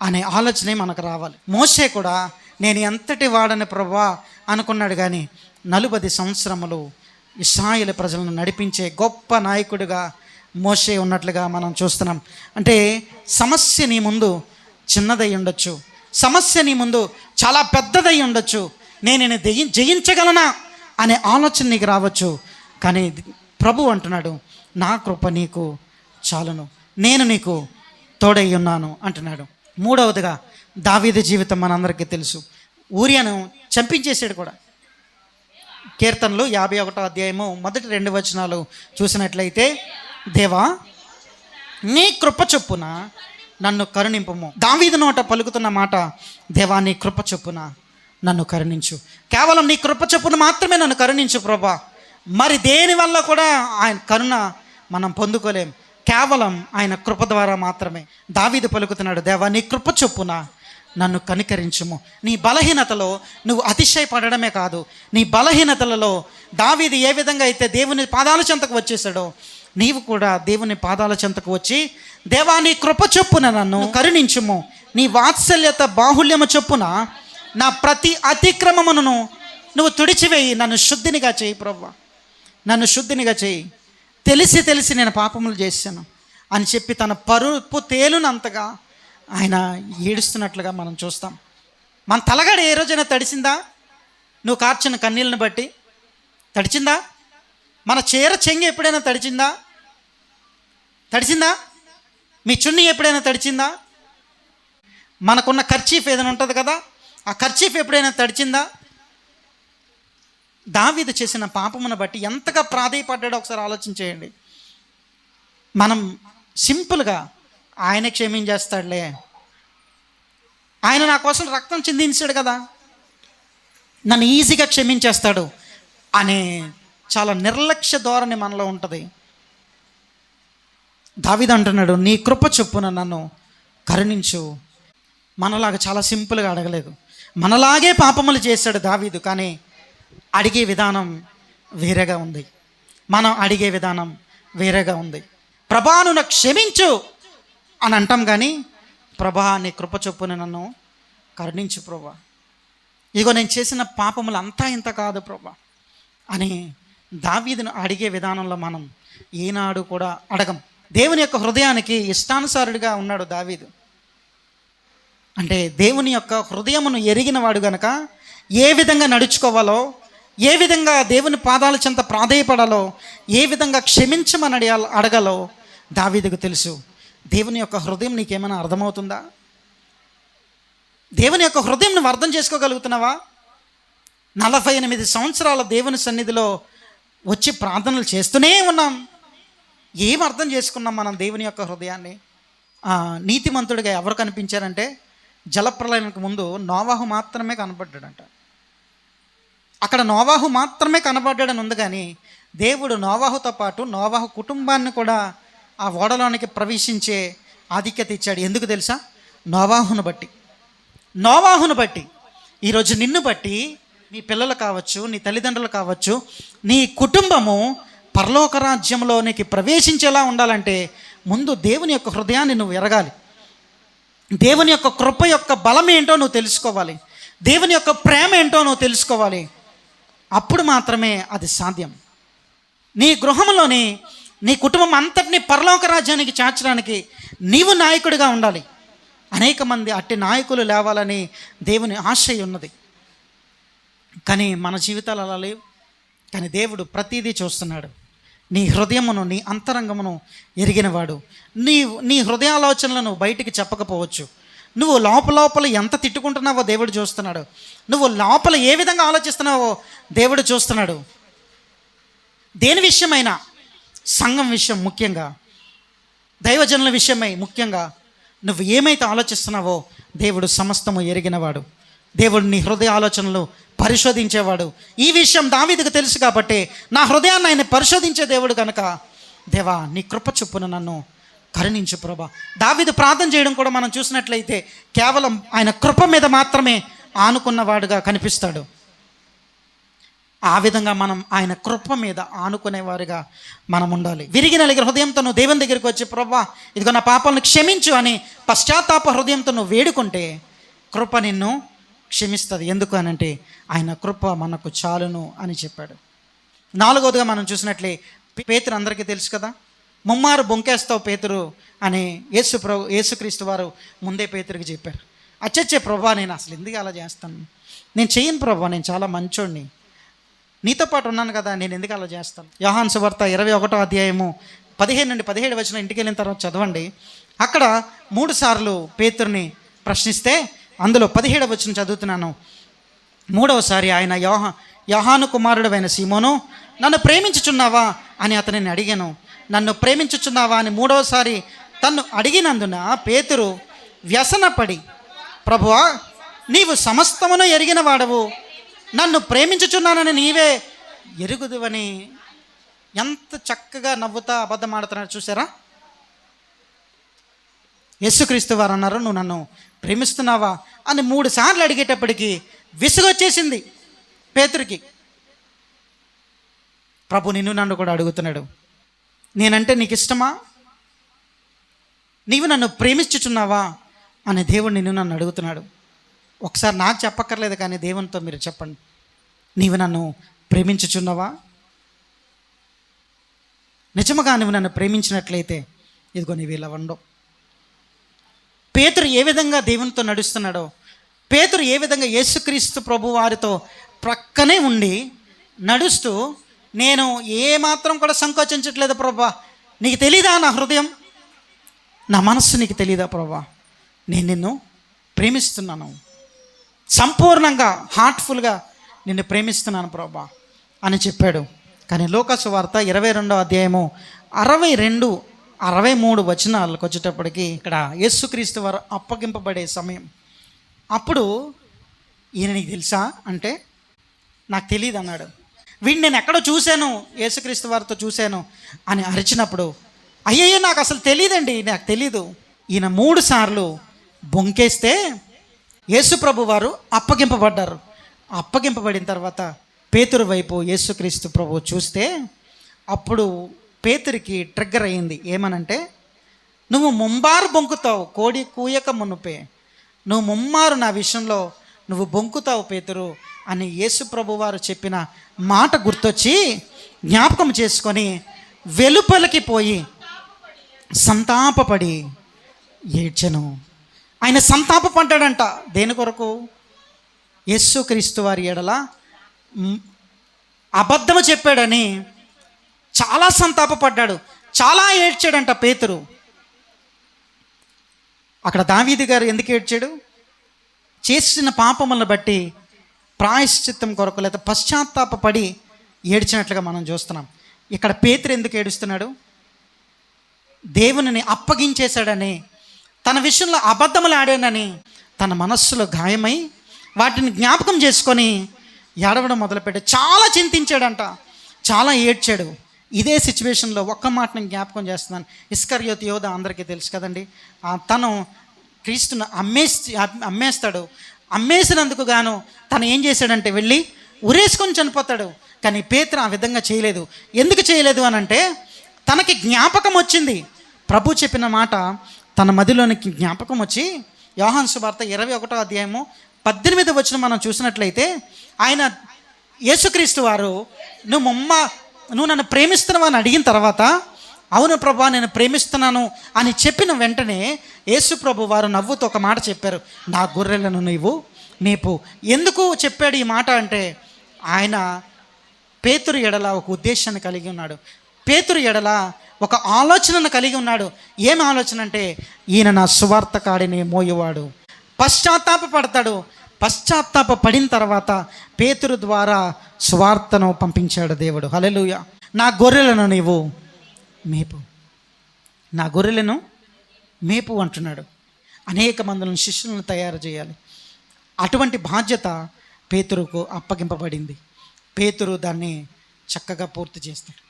అనే ఆలోచనే మనకు రావాలి. మోషే కూడా నేను ఎంతటి వాడని ప్రభువా అనుకున్నాడు. కానీ 40 సంవత్సరములు ఇశ్రాయేలు ప్రజలను నడిపించే గొప్ప నాయకుడిగా మోషే ఉన్నట్లుగా మనం చూస్తున్నాం. అంటే సమస్య నీ ముందు చిన్నదై ఉండొచ్చు, సమస్య నీ ముందు చాలా పెద్దదై ఉండొచ్చు, నేను జయించగలనా అనే ఆలోచన నీకు రావచ్చు. కానీ ప్రభు అంటున్నాడు, నా కృప నీకు చాలును, నేను నీకు తోడై ఉన్నాను అంటున్నాడు. మూడవదిగా దావీదు జీవితం మనందరికీ తెలుసు. ఊరియాను చంపించేసాడు కూడా. కీర్తనలు 51వ అధ్యాయము మొదటి 2 వచనాలు చూసినట్లయితే, దేవా నీ కృప చొప్పున నన్ను కరుణింపుము. దావీదు నోట పలుకుతున్న మాట, దేవా నీ కృప చొప్పున నన్ను కరుణించు. కేవలం నీ కృప చొప్పున మాత్రమే నన్ను కరుణించు ప్రభా. మరి దేనివల్ల కూడా ఆయన కరుణ మనం పొందుకోలేం, కేవలం ఆయన కృప ద్వారా మాత్రమే. దావీదు పలుకుతున్నాడు, దేవా నీ కృప చొప్పున నన్ను కనికరించుము. నీ బలహీనతలో నువ్వు అతిశయపడమే కాదు, నీ బలహీనతలలో దావీదు ఏ విధంగా అయితే దేవుని పాదాల చెంతకు వచ్చేసాడో, నీవు కూడా దేవుని పాదాల చెంతకు వచ్చి, దేవా నీ కృప చొప్పున నన్ను కరుణించుము, నీ వాత్సల్యత బాహుల్యము చొప్పున నా ప్రతి అతిక్రమమును నువ్వు తుడిచివేయి, నన్ను శుద్ధినిగా చేయి ప్రభా, నన్ను శుద్ధినిగా చేయి. తెలిసి నేను పాపములు చేశాను అని చెప్పి తన పరుపు తేలునంతగా ఆయన ఏడుస్తున్నట్లుగా మనం చూస్తాం. మన తలగడ ఏ రోజైనా తడిసిందా? నువ్వు కార్చిన కన్నీళ్ళని బట్టి తడిచిందా? మన చీర చెంగి ఎప్పుడైనా తడిచిందా? మీ చున్నీ ఎప్పుడైనా తడిచిందా? మనకున్న కర్చీఫ్ ఏదైనా ఉంటుంది కదా, ఆ కర్చీఫ్ ఎప్పుడైనా తడిచిందా? దావీదు చేసిన పాపమును బట్టి ఎంతగా ప్రాధేయపడ్డాడో ఒకసారి ఆలోచించేయండి. మనం సింపుల్గా ఆయన క్షమించేస్తాడులే, ఆయన నా కోసం రక్తం చిందించాడు కదా, నన్ను ఈజీగా క్షమించేస్తాడు అనే చాలా నిర్లక్ష్య ధోరణి మనలో ఉంటుంది. దావీదు అంటున్నాడు, నీ కృప చొప్పున నన్ను కరుణించు. మనలాగా చాలా సింపుల్గా అడగలేదు, మనలాగే పాపములు చేశాడు దావీదు, కానీ అడిగే విధానం వేరేగా ఉంది. మనం అడిగే విధానం వేరేగా ఉంది. ప్రభాను నాకు క్షమించు అని అంటాం, కానీ ప్రభా నీ కృప చొప్పున నన్ను కరుణించు ప్రభా, ఇదిగో నేను చేసిన పాపములు అంతా ఇంత కాదు ప్రభా అని దావీదును అడిగే విధానంలో మనం ఏనాడు కూడా అడగం. దేవుని యొక్క హృదయానికి ఇష్టానుసారుడిగా ఉన్నాడు దావీదు. అంటే దేవుని యొక్క హృదయమును ఎరిగిన వాడు గనక ఏ విధంగా నడుచుకోవాలో, ఏ విధంగా దేవుని పాదాల చెంత ప్రాధేయపడాలో, ఏ విధంగా క్షమించమని అడగాలో దావీదుకు తెలుసు. దేవుని యొక్క హృదయం నీకేమైనా అర్థమవుతుందా? దేవుని యొక్క హృదయం నువ్వు అర్థం చేసుకోగలుగుతున్నావా? 48 సంవత్సరాల దేవుని సన్నిధిలో వచ్చి ప్రార్థనలు చేస్తూనే ఉన్నాం, ఏం అర్థం చేసుకున్నాం మనం దేవుని యొక్క హృదయాన్ని? నీతిమంతుడిగా ఎవరు కనిపించారంటే, జలప్రలయానికి ముందు నోవాహు మాత్రమే కనపడ్డాడంట. అక్కడ నోవాహు మాత్రమే కనపడ్డాడని ఉంది, కానీ దేవుడు నోవాహుతో పాటు నోవాహు కుటుంబాన్ని కూడా ఆ ఓడలోనికి ప్రవేశించే ఆధిక్యత ఇచ్చాడు. ఎందుకు తెలుసా? నోవాహును బట్టి. ఈరోజు నిన్ను బట్టి నీ పిల్లలు కావచ్చు, నీ తల్లిదండ్రులు కావచ్చు, నీ కుటుంబము పరలోక రాజ్యంలోనికి ప్రవేశించేలా ఉండాలంటే ముందు దేవుని యొక్క హృదయాన్ని నువ్వు ఎరగాలి. దేవుని యొక్క కృప యొక్క బలం ఏంటో నువ్వు తెలుసుకోవాలి. దేవుని యొక్క ప్రేమ ఏంటో నువ్వు తెలుసుకోవాలి. అప్పుడు మాత్రమే అది సాధ్యం. నీ గృహంలోని నీ కుటుంబం అంతటినీ పరలోక రాజ్యానికి చేర్చడానికి నీవు నాయకుడిగా ఉండాలి. అనేక మంది అట్టి నాయకులు లేవాలని దేవుని ఆశయం ఉన్నది, కానీ మన జీవితాలు అలా లేవు. కానీ దేవుడు ప్రతిదీ చూస్తున్నాడు. నీ హృదయమును, నీ అంతరంగమును ఎరిగినవాడు. నీ హృదయాలోచనలను బయటికి చెప్పకపోవచ్చు. నువ్వు లోపల ఎంత తిట్టుకుంటున్నావో దేవుడు చూస్తున్నాడు. నువ్వు లోపల ఏ విధంగా ఆలోచిస్తున్నావో దేవుడు చూస్తున్నాడు. దేని విషయమైనా, సంఘం విషయం ముఖ్యంగా, దైవజనుల విషయమై ముఖ్యంగా, నువ్వు ఏమైతే ఆలోచిస్తున్నావో దేవుడు సమస్తము ఎరిగినవాడు. దేవుడు నీ హృదయ ఆలోచనలు పరిశోధించేవాడు. ఈ విషయం దావీదుకు తెలుసు కాబట్టి నా హృదయాన్ని ఆయన పరిశోధించే దేవుడు కనుక, దేవా నీ కృప చొప్పున నన్ను కరుణించు ప్రభా. దావీదు ప్రార్థన చేయడం కూడా మనం చూసినట్లయితే కేవలం ఆయన కృప మీద మాత్రమే ఆనుకున్నవాడుగా కనిపిస్తాడు. ఆ విధంగా మనం ఆయన కృప మీద ఆనుకునేవారుగా మనం ఉండాలి. విరిగి నలిగిన హృదయంతో నువ్వు దేవుని దగ్గరికి వచ్చి, ప్రభా ఇదిగో నా పాపాలను క్షమించు అని పశ్చాత్తాప హృదయంతో నువ్వు వేడుకుంటే కృప నిన్ను క్షమిస్తుంది. ఎందుకు అనంటే ఆయన కృప మనకు చాలును అని చెప్పాడు. 4వదిగా మనం చూసినట్లే పేతురు అందరికీ తెలుసు కదా, ముమ్మారు బొంకేస్తావు పేతురు అని యేసుక్రీస్తు వారు ముందే పేతురికి చెప్పారు. అచ్చచ్చే ప్రభా నేను అసలు ఎందుకు అలా చేస్తాను, నేను చేయను ప్రభా, నేను చాలా మంచోడిని, నీతో పాటు ఉన్నాను కదా, నేను ఎందుకు అలా చేస్తాను. యోహాను సువార్త 21వ అధ్యాయము 15 నుండి 17 వచనం ఇంటికి వెళ్ళిన తర్వాత చదవండి. అక్కడ 3 సార్లు పేతురుని ప్రశ్నిస్తే అందులో 17వ వచనం చదువుతున్నాను. 3వసారి ఆయన యోహాను కుమారుడైన సీమోను నన్ను ప్రేమించుచున్నావా అని అతనిని అడిగాను. నన్ను ప్రేమించుచున్నావా అని 3వసారి తన్ను అడిగినందున పేతురు వ్యసనపడి, ప్రభువా, నీవు సమస్తమును ఎరిగిన వాడవు, నన్ను ప్రేమించుచున్నానని నీవే ఎరుగుదువని. ఎంత చక్కగా నవ్వుతా అబద్ధం ఆడుతున్నాడు చూసారా? యేసుక్రీస్తు వారు అన్నారు, నువ్వు నన్ను ప్రేమిస్తున్నావా అని 3 సార్లు అడిగేటప్పటికి విసుగొచ్చేసింది పేతురికి. ప్రభు నిన్ను నన్ను కూడా అడుగుతున్నాడు, నేనంటే నీకు ఇష్టమా, నీవు నన్ను ప్రేమించుచున్నావా అని దేవుడు నిన్ను నన్ను అడుగుతున్నాడు. ఒకసారి నాకు చెప్పక్కర్లేదు, కానీ దేవునితో మీరు చెప్పండి, నీవు నన్ను ప్రేమించుచున్నావా? నిజముగా నువ్వు నన్ను ప్రేమించినట్లయితే ఇదిగో నీవు ఇలా ఉండవు. పేతురు ఏ విధంగా దేవునితో నడుస్తున్నాడో, పేతురు ఏ విధంగా యేసుక్రీస్తు ప్రభు వారితో ప్రక్కనే ఉండి నడుస్తూ, నేను ఏమాత్రం కూడా సంకోచించట్లేదు ప్రభా, నీకు తెలీదా నా హృదయం, నా మనస్సు నీకు తెలీదా ప్రభా, నేను నిన్ను ప్రేమిస్తున్నాను, సంపూర్ణంగా హార్ట్ఫుల్గా నిన్ను ప్రేమిస్తున్నాను ప్రభా అని చెప్పాడు. కానీ లోకాసు వార్త 22వ అధ్యాయము 62, 63 వచనాలకు వచ్చేటప్పటికి ఇక్కడ యేసుక్రీస్తు వారు అప్పగింపబడే సమయం. అప్పుడు ఈయన నీకు తెలుసా అంటే నాకు తెలియదు అన్నాడు. వీడిని నేను ఎక్కడో చూశాను, యేసుక్రీస్తు వారితో చూశాను అని అరిచినప్పుడు, అయ్యయ్యో నాకు అసలు తెలియదండి, నాకు తెలీదు. ఈయన 3 సార్లు బొంకేస్తే యేసు ప్రభు వారు అప్పగింపబడ్డారు. అప్పగింపబడిన తర్వాత పేతురు వైపు యేసుక్రీస్తు ప్రభు చూస్తే అప్పుడు పేతురికి ట్రిగ్గర్ అయ్యింది. ఏమనంటే, నువ్వు ముమ్మారు బొంకుతావు, కోడి కూయక మునుపే నువ్వు ముమ్మారు నా విషయంలో నువ్వు బొంకుతావు పేతురు అని యేసు ప్రభు వారు చెప్పిన మాట గుర్తొచ్చి జ్ఞాపకం చేసుకొని వెలుపలికి పోయి సంతాపపడి ఏడ్చెను. ఆయన సంతాపపడ్డాడంట. దేని కొరకు? యేసుక్రీస్తు వారి ఎడల అబద్ధము చెప్పాడని చాలా సంతాపపడ్డాడు, చాలా ఏడ్చాడంట పేతురు. అక్కడ దావీదు గారు ఎందుకు ఏడ్చాడు? చేసిన పాపములను బట్టి ప్రాయశ్చిత్తం కొరకు లేదా పశ్చాత్తాపపడి ఏడ్చినట్లుగా మనం చూస్తున్నాం. ఇక్కడ పేతురు ఎందుకు ఏడుస్తున్నాడు? దేవునిని అప్పగించేశాడని, తన విషయంలో అబద్ధములు ఆడానని తన మనస్సులో గాయమై వాటిని జ్ఞాపకం చేసుకొని ఏడవడం మొదలుపెట్టాడు. చాలా చింతించాడంట, చాలా ఏడ్చాడు. ఇదే సిచ్యువేషన్లో ఒక్క మాట నేను జ్ఞాపకం చేస్తున్నాను. ఇస్కరియోతు యోధ అందరికీ తెలుసు కదండి. తను క్రీస్తును అమ్మేస్తాడు. అమ్మేసినందుకు గాను తను ఏం చేశాడంటే వెళ్ళి ఉరేసుకొని చనిపోతాడు. కానీ పేతురు ఆ విధంగా చేయలేదు. ఎందుకు చేయలేదు అని అంటే, తనకి జ్ఞాపకం వచ్చింది. ప్రభు చెప్పిన మాట తన మదిలోనికి జ్ఞాపకం వచ్చి, యోహాను సువార్త 21వ అధ్యాయము 18వ వచనం మనం చూసినట్లయితే, ఆయన యేసుక్రీస్తు వారు నువ్వు నన్ను ప్రేమిస్తున్నావా అని అడిగిన తర్వాత, అవును ప్రభా నేను ప్రేమిస్తున్నాను అని చెప్పిన వెంటనే యేసు ప్రభు వారు నవ్వుతూ ఒక మాట చెప్పారు, నా గొర్రెలను నీవు మేపు. ఎందుకు చెప్పాడు ఈ మాట అంటే, ఆయన పేతురు ఎడల ఒక ఉద్దేశాన్ని కలిగి ఉన్నాడు. పేతురు ఎడల ఒక ఆలోచనను కలిగి ఉన్నాడు. ఏమి ఆలోచన అంటే, ఈయన నా సువార్త కాడిని మోయేవాడు, పశ్చాత్తాపడతాడు. పశ్చాత్తాప పడిన తర్వాత పేతురు ద్వారా సువార్తను పంపించాడు దేవుడు. హల్లెలూయా. నా గొర్రెలను నీవు మేపు, నా గొర్రెలను మేపు అంటున్నాడు. అనేక మందిని శిష్యులను తయారు చేయాలి. అటువంటి బాధ్యత పేతురుకు అప్పగింపబడింది. పేతురు దాన్ని చక్కగా పూర్తి చేస్తాడు.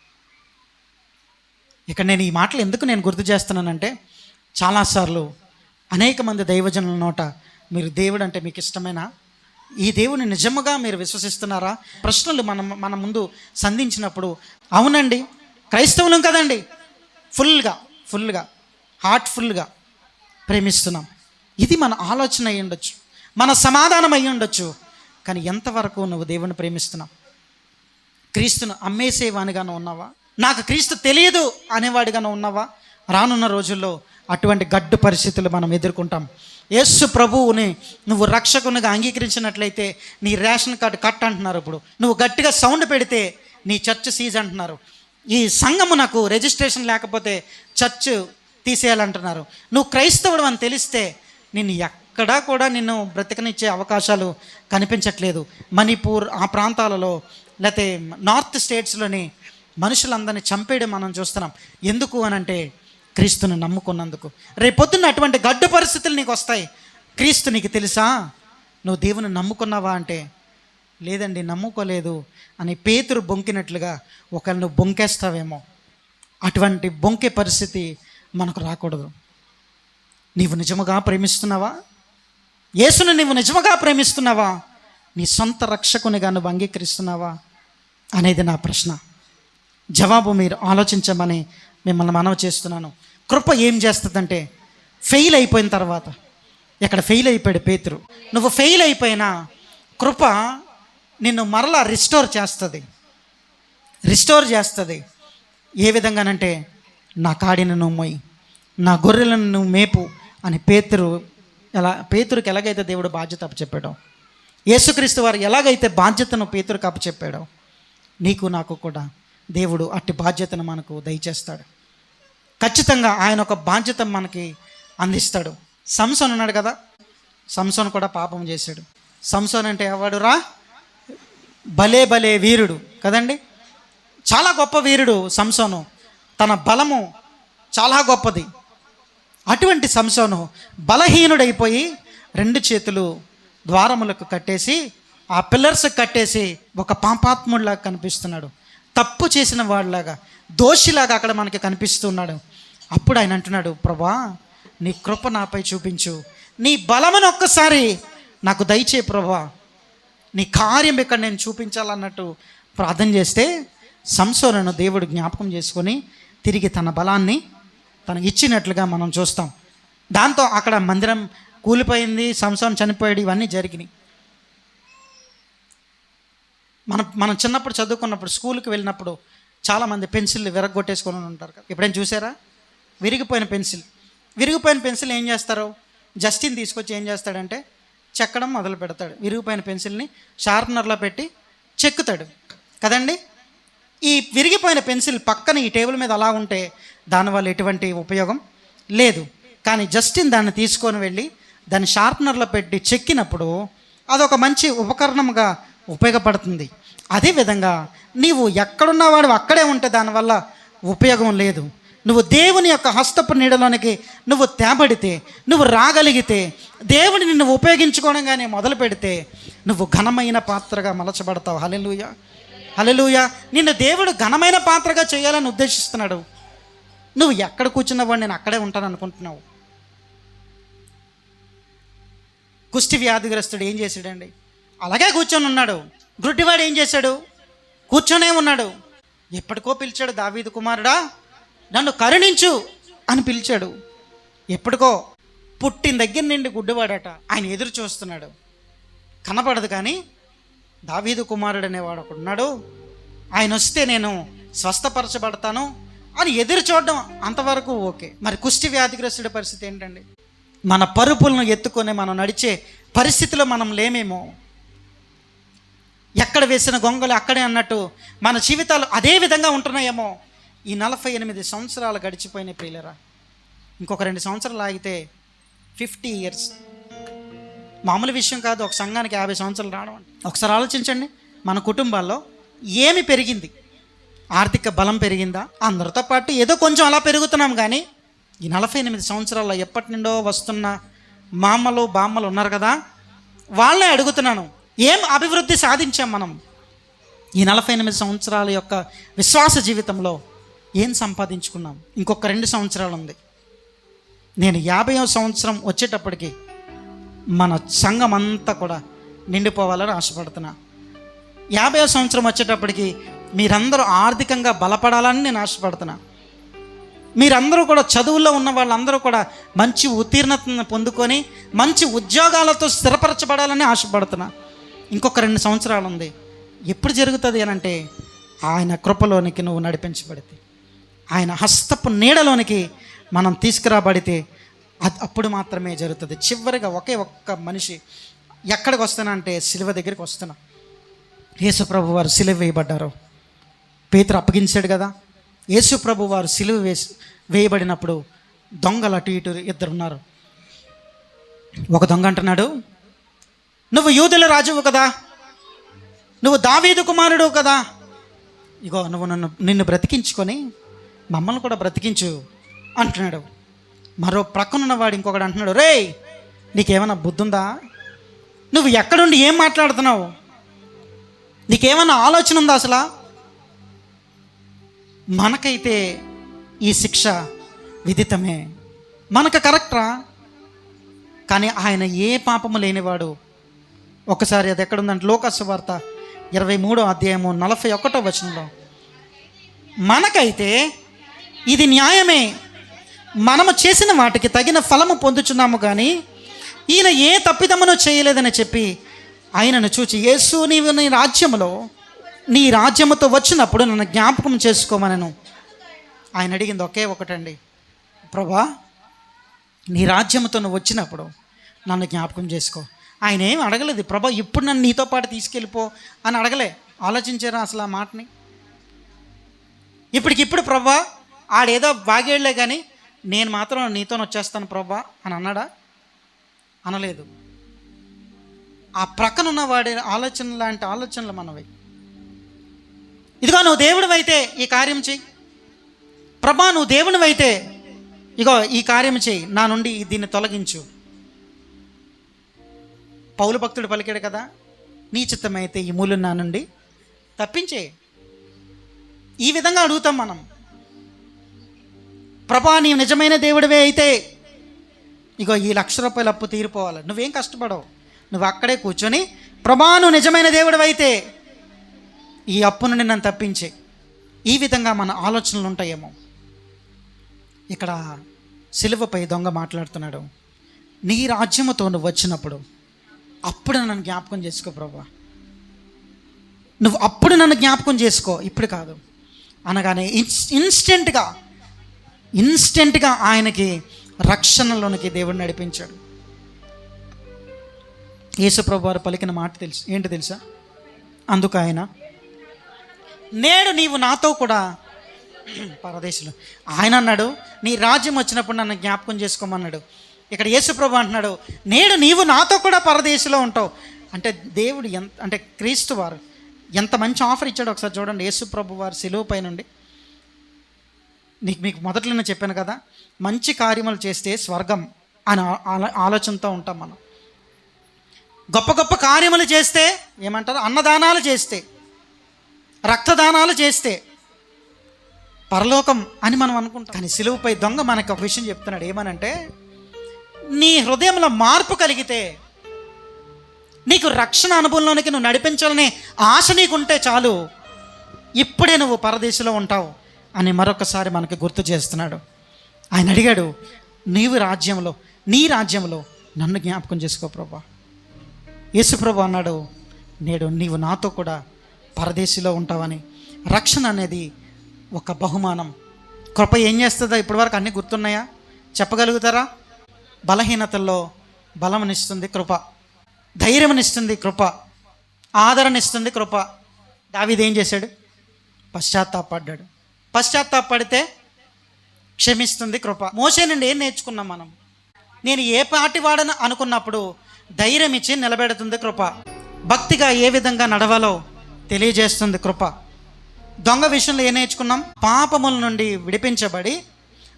ఇక నేను ఈ మాటలు ఎందుకు నేను గుర్తు చేస్తున్నానంటే, చాలాసార్లు అనేక మంది దైవజనుల నోట మీరు దేవుడు అంటే మీకు ఇష్టమేనా, ఈ దేవుని నిజముగా మీరు విశ్వసిస్తున్నారా ప్రశ్నలు మన ముందు సంధించినప్పుడు, అవునండి క్రైస్తవులం కదండి, ఫుల్గా హార్ట్ఫుల్గా ప్రేమిస్తున్నాం, ఇది మన ఆలోచన అయ్యి ఉండొచ్చు, మన సమాధానం అయ్యి ఉండొచ్చు. కానీ ఎంతవరకు నువ్వు దేవుని ప్రేమిస్తున్నావు? క్రీస్తును అమ్మేసేవానిగాను ఉన్నావా? నాకు క్రీస్తు తెలియదు అనేవాడిగాను ఉన్నావా? రానున్న రోజుల్లో అటువంటి గడ్డు పరిస్థితులు మనం ఎదుర్కొంటాం. యేసు ప్రభువుని నువ్వు రక్షకునిగా అంగీకరించినట్లయితే నీ రేషన్ కార్డు కట్ అంటున్నారు. ఇప్పుడు నువ్వు గట్టిగా సౌండ్ పెడితే నీ చర్చ్ సీజ్ అంటున్నారు. ఈ సంఘము నాకు రిజిస్ట్రేషన్ లేకపోతే చర్చ్ తీసేయాలంటున్నారు. నువ్వు క్రైస్తవుడు అని తెలిస్తే నిన్ను ఎక్కడా కూడా నిన్ను బ్రతికనిచ్చే అవకాశాలు కనిపించట్లేదు. మణిపూర్ ఆ ప్రాంతాలలో లేకపోతే నార్త్ స్టేట్స్లోని మనుషులందరినీ చంపేయడం మనం చూస్తున్నాం. ఎందుకు అనంటే క్రీస్తుని నమ్ముకున్నందుకు. రేపొద్దున్న అటువంటి గడ్డు పరిస్థితులు నీకు వస్తాయి. క్రీస్తు నీకు తెలుసా? నువ్వు దేవుని నమ్ముకున్నావా అంటే, లేదండి నమ్ముకోలేదు అని పేతురు బొంకినట్లుగా ఒకవేళ నువ్వు బొంకేస్తావేమో. అటువంటి బొంకే పరిస్థితి మనకు రాకూడదు. నీవు నిజముగా ప్రేమిస్తున్నావా? యేసును నీవు నిజముగా ప్రేమిస్తున్నావా? నీ సొంత రక్షకునిగా నువ్వు అంగీకరిస్తున్నావా అనేది నా ప్రశ్న. జవాబు మీరు ఆలోచించమని మిమ్మల్ని మనవి చేస్తున్నాను. కృప ఏం చేస్తుందంటే, ఫెయిల్ అయిపోయిన తర్వాత, ఇక్కడ ఫెయిల్ అయిపోయాడు పేతురు, నువ్వు ఫెయిల్ అయిపోయినా కృప నిన్ను మరలా రిస్టోర్ చేస్తుంది. ఏ విధంగానంటే, నా కాడిని నువ్వు మొయ్యి, నా గొర్రెలను నువ్వు మేపు అని పేతురుకి ఎలాగైతే దేవుడు బాధ్యత అప్పచెప్పాడో, యేసుక్రీస్తు వారు ఎలాగైతే బాధ్యతను పేతురుకి అప్పచెప్పాడో, నీకు నాకు కూడా దేవుడు అట్టి బాధ్యతను మనకు దయచేస్తాడు. ఖచ్చితంగా ఆయన ఒక బాధ్యత మనకి అందిస్తాడు. సంసోన్ ఉన్నాడు కదా, సంసోన్ కూడా పాపం చేశాడు. సంసోన్ అంటే ఎవడు రా? భలే వీరుడు కదండి, చాలా గొప్ప వీరుడు సంసోను. తన బలము చాలా గొప్పది. అటువంటి సంసోను బలహీనుడైపోయి 2 చేతులు ద్వారములకు కట్టేసి, ఆ పిల్లర్స్ కట్టేసి ఒక పాపాత్ముడిలాగా కనిపిస్తున్నాడు. తప్పు చేసిన వాడిలాగా, దోషిలాగా అక్కడ మనకి కనిపిస్తున్నాడు. అప్పుడు ఆయన అంటున్నాడు, ప్రభా నీ కృప నాపై చూపించు, నీ బలమును ఒక్కసారి నాకు దయచే ప్రభా, నీ కార్యం ఇక్కడ నేను చూపించాలన్నట్టు ప్రార్థన చేస్తే, సంసోనును దేవుడు జ్ఞాపకం చేసుకొని తిరిగి తన బలాన్ని తనకు ఇచ్చినట్లుగా మనం చూస్తాం. దాంతో అక్కడ మందిరం కూలిపోయింది, సంసోను చనిపోయాడు, ఇవన్నీ జరిగినాయి. మనం చిన్నప్పుడు చదువుకున్నప్పుడు, స్కూల్కి వెళ్ళినప్పుడు చాలామంది పెన్సిల్ విరగొట్టేసుకొని ఉంటారు కదా. ఎప్పుడైనా చూసారా? విరిగిపోయిన పెన్సిల్ ఏం చేస్తారు? జస్టిన్ తీసుకొచ్చి ఏం చేస్తాడంటే చెక్కడం మొదలు పెడతాడు. విరిగిపోయిన పెన్సిల్ని షార్ప్నర్లో పెట్టి చెక్కుతాడు కదండి. ఈ విరిగిపోయిన పెన్సిల్ పక్కన ఈ టేబుల్ మీద అలా ఉంటే దానివల్ల ఎటువంటి ఉపయోగం లేదు. కానీ జస్టిన్ దాన్ని తీసుకొని వెళ్ళి దాన్ని షార్ప్నర్లో పెట్టి చెక్కినప్పుడు అదొక మంచి ఉపకరణంగా ఉపయోగపడుతుంది. అదేవిధంగా నీవు ఎక్కడున్నవాడు అక్కడే ఉంటే దానివల్ల ఉపయోగం లేదు. నువ్వు దేవుని యొక్క హస్తపు నీడలోనికి నువ్వు తేబడితే, నువ్వు రాగలిగితే, దేవుని నిన్ను ఉపయోగించుకోవడంగానే మొదలు పెడితే నువ్వు ఘనమైన పాత్రగా మలచబడతావు. హల్లెలూయా, హల్లెలూయా. నిన్ను దేవుడు ఘనమైన పాత్రగా చేయాలని ఉద్దేశిస్తున్నాడు. నువ్వు ఎక్కడ కూర్చున్నవాడు నేను అక్కడే ఉంటాను అనుకుంటున్నావు. కుష్టి వ్యాధిగ్రస్తుడు ఏం చేశాడండి? అలాగే కూర్చొని ఉన్నాడు. గుడ్డివాడు ఏం చేశాడు? కూర్చొనే ఉన్నాడు. ఎప్పటికో పిలిచాడు, దావీదు కుమారుడా నన్ను కరుణించు అని పిలిచాడు. ఎప్పటికో పుట్టిన దగ్గర నుండి గుడ్డివాడట, ఆయన ఎదురు చూస్తున్నాడు. కనపడదు కానీ దావీదు కుమారుడు అనేవాడు ఒకడు ఉన్నాడు, ఆయన వస్తే నేను స్వస్థపరచబడతాను అని ఎదురు చూడడం అంతవరకు ఓకే. మరి కుష్టి వ్యాధిగ్రస్తుడి పరిస్థితి ఏంటండి? మన పరుపులను ఎత్తుకొని మనం నడిచే పరిస్థితిలో మనం లేమేమో. ఎక్కడ వేసిన గొంగలు అక్కడే అన్నట్టు మన జీవితాలు అదే విధంగా ఉంటున్నాయేమో. ఈ 48 సంవత్సరాలు గడిచిపోయినాయి ప్రియులరా. ఇంకొక 2 సంవత్సరాలు ఆగితే 50 years. మామూలు విషయం కాదు ఒక సంఘానికి 50 సంవత్సరాలు రావడం. ఒకసారి ఆలోచించండి, మన కుటుంబాల్లో ఏమి పెరిగింది? ఆర్థిక బలం పెరిగిందా? అందరితో పాటు ఏదో కొంచెం అలా పెరుగుతున్నాం. కానీ ఈ 48 సంవత్సరాల్లో ఎప్పటి నుండో వస్తున్న మామలు బామ్మలు ఉన్నారు కదా, వాళ్ళే అడుగుతున్నాను, ఏం అభివృద్ధి సాధించాం మనం? ఈ 48 సంవత్సరాల యొక్క విశ్వాస జీవితంలో ఏం సంపాదించుకున్నాం? ఇంకొక 2 సంవత్సరాలు ఉంది. నేను 50వ సంవత్సరం వచ్చేటప్పటికి మన సంఘం అంతా కూడా నిండిపోవాలని ఆశపడుతున్నా. 50వ సంవత్సరం వచ్చేటప్పటికి మీరందరూ ఆర్థికంగా బలపడాలని నేను ఆశపడుతున్నా. మీరందరూ కూడా చదువుల్లో ఉన్న వాళ్ళందరూ కూడా మంచి ఉత్తీర్ణతను పొందుకొని మంచి ఉద్యోగాలతో స్థిరపరచబడాలని ఆశపడుతున్నా. ఇంకొక 2 సంవత్సరాలు ఉంది. ఎప్పుడు జరుగుతుంది అని అంటే, ఆయన కృపలోనికి నువ్వు నడిపించబడితే, ఆయన హస్తపు నీడలోనికి మనం తీసుకురాబడితే అప్పుడు మాత్రమే జరుగుతుంది. చివరిగా ఒక్క మనిషి ఎక్కడికి వస్తానంటే సిలువ దగ్గరికి వస్తున్నా. యేసు ప్రభు వారు సిలువ వేయబడ్డారు. పేతురు అప్పగించాడు కదా. యేసు ప్రభు వారు సిలువ వేయబడినప్పుడు దొంగలు అటు ఇటు 2 ఉన్నారు. ఒక దొంగ అంటున్నాడు, నువ్వు యూదుల రాజువు కదా, నువ్వు దావీదు కుమారుడు కదా, ఇగో నువ్వు నిన్ను బ్రతికించుకొని మమ్మల్ని కూడా బ్రతికించు అంటున్నాడు. మరో ప్రక్కనున్న వాడు ఇంకొకడు అంటున్నాడు, రే నీకేమైనా బుద్ధి ఉందా? నువ్వు ఎక్కడుండి ఏం మాట్లాడుతున్నావు? నీకేమైనా ఆలోచన ఉందా అసలు? మనకైతే ఈ శిక్ష విదితమే, మనకు కరెక్టరా? కానీ ఆయన ఏ పాపము లేనివాడు. ఒకసారి అది ఎక్కడుందంటే లోకాసు వార్త 23:41 మనకైతే ఇది న్యాయమే, మనము చేసిన వాటికి తగిన ఫలము పొందుచున్నాము, కానీ ఈయన ఏ తప్పిదమును చేయలేదని చెప్పి ఆయనను చూచి, యేసు నీవు నీ రాజ్యముతో వచ్చినప్పుడు నన్ను జ్ఞాపకం చేసుకోమనను. ఆయన అడిగింది ఒకే ఒకటండి, ప్రభా నీ రాజ్యముతో నువ్వు వచ్చినప్పుడు నన్ను జ్ఞాపకం చేసుకో. ఆయన ఏం అడగలేదు, ప్రభా ఇప్పుడు నన్ను నీతో పాటు తీసుకెళ్ళిపో అని అడగలే. ఆలోచించారా అసలు ఆ మాటని? ఇప్పటికిప్పుడు ప్రభా ఆడేదో బాగేళ్లే కానీ నేను మాత్రం నీతో వచ్చేస్తాను ప్రభా అని అన్నాడా? అనలేదు. ఆ ప్రక్కనున్న వాడి ఆలోచన లాంటి ఆలోచనలు మనవి. ఇదిగో నువ్వు దేవుడివైతే ఈ కార్యం చెయ్యి, ప్రభా నువ్వు దేవునివైతే ఇగో ఈ కార్యం చెయ్యి, నా నుండి దీన్ని తొలగించు. పౌలు భక్తుడు పలికాడు కదా, నీ చిత్తమైతే ఈ మూలు నా నుండి తప్పించే. ఈ విధంగా అడుగుతాం మనం. ప్రభా నీవు నిజమైన దేవుడివే అయితే ఇగో ఈ ₹1,00,000 అప్పు తీరిపోవాలి. నువ్వేం కష్టపడవు, నువ్వు అక్కడే కూర్చొని ప్రభా నువ్వు నిజమైన దేవుడివైతే ఈ అప్పు నుండి నన్ను తప్పించే. ఈ విధంగా మన ఆలోచనలు ఉంటాయేమో. ఇక్కడ సిలువపై దొంగ మాట్లాడుతున్నాడు, నీ రాజ్యముతో నువ్వు వచ్చినప్పుడు అప్పుడు నన్ను జ్ఞాపకం చేసుకో ప్రభా, నువ్వు అప్పుడు నన్ను జ్ఞాపకం చేసుకో, ఇప్పుడు కాదు అనగానే ఇన్స్టెంట్గా ఆయనకి రక్షణలోనికి దేవుడు నడిపించాడు. యేసు ప్రభు వారు పలికిన మాట ఏంటి తెలుసా? అందుకు ఆయన, నేడు నీవు నాతో కూడా పరదేశంలో. ఆయన అన్నాడు నీ రాజ్యం వచ్చినప్పుడు నన్ను జ్ఞాపకం చేసుకోమన్నాడు. ఇక్కడ యేసు ప్రభు అంటున్నాడు, నేడు నీవు నాతో కూడా పరదేశంలో ఉంటావు. అంటే దేవుడు అంటే క్రీస్తు వారు ఎంత మంచి ఆఫర్ ఇచ్చాడు ఒకసారి చూడండి. యేసు ప్రభు వారు సిలువ పై నుండి మీకు మొదట్లోనే చెప్పాను కదా, మంచి కార్యములు చేస్తే స్వర్గం అని ఆలోచనతో ఉంటాం మనం. గొప్ప గొప్ప కార్యములు చేస్తే ఏమంటారు, అన్నదానాలు చేస్తే, రక్తదానాలు చేస్తే పరలోకం అని మనం అనుకుంటాం. కానీ సిలువపై దొంగ మనకు ఒక విషయం చెప్తున్నాడు. ఏమనంటే, నీ హృదయంలో మార్పు కలిగితే, నీకు రక్షణ అనుభవంలోనికి నువ్వు నడిపించాలనే ఆశ నీకుంటే చాలు, ఇప్పుడే నువ్వు పరదేశంలో ఉంటావు అని మరొకసారి మనకు గుర్తు చేస్తున్నాడు. ఆయన అడిగాడు, నీ రాజ్యంలో నన్ను జ్ఞాపకం చేసుకో ప్రభా. యేసు ప్రభు అన్నాడు, నేడు నీవు నాతో కూడా పరదేశంలో ఉంటావని. రక్షణ అనేది ఒక బహుమానం. కృప ఏం చేస్తుందో ఇప్పటివరకు అన్నీ గుర్తున్నాయా? చెప్పగలుగుతారా? బలహీనతల్లో బలమునిస్తుంది కృప, ధైర్యమునిస్తుంది కృప, ఆదరణిస్తుంది కృప. దావీదు ఏం చేశాడు? పశ్చాత్తాపడ్డాడు. పశ్చాత్తాపడితే క్షమిస్తుంది కృప. మోషే నుండి ఏం నేర్చుకున్నాం మనం? నేను ఏ పాటి వాడని అనుకున్నప్పుడు ధైర్యం ఇచ్చి నిలబెడుతుంది కృప. భక్తిగా ఏ విధంగా నడవాలో తెలియజేస్తుంది కృప. దొంగ విషయంలో ఏం నేర్చుకున్నాం? పాపముల నుండి విడిపించబడి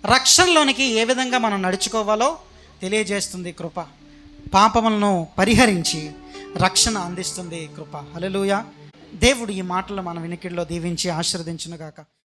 రక్షణలోనికి ఏ విధంగా మనం నడుచుకోవాలో తెలియజేస్తుంది కృప. పాపములను పరిహరించి రక్షణ అందిస్తుంది కృప. హల్లెలూయా. దేవుడు ఈ మాటలు మన వినికిడిలో దీవించి ఆశీర్వదించునుగాక.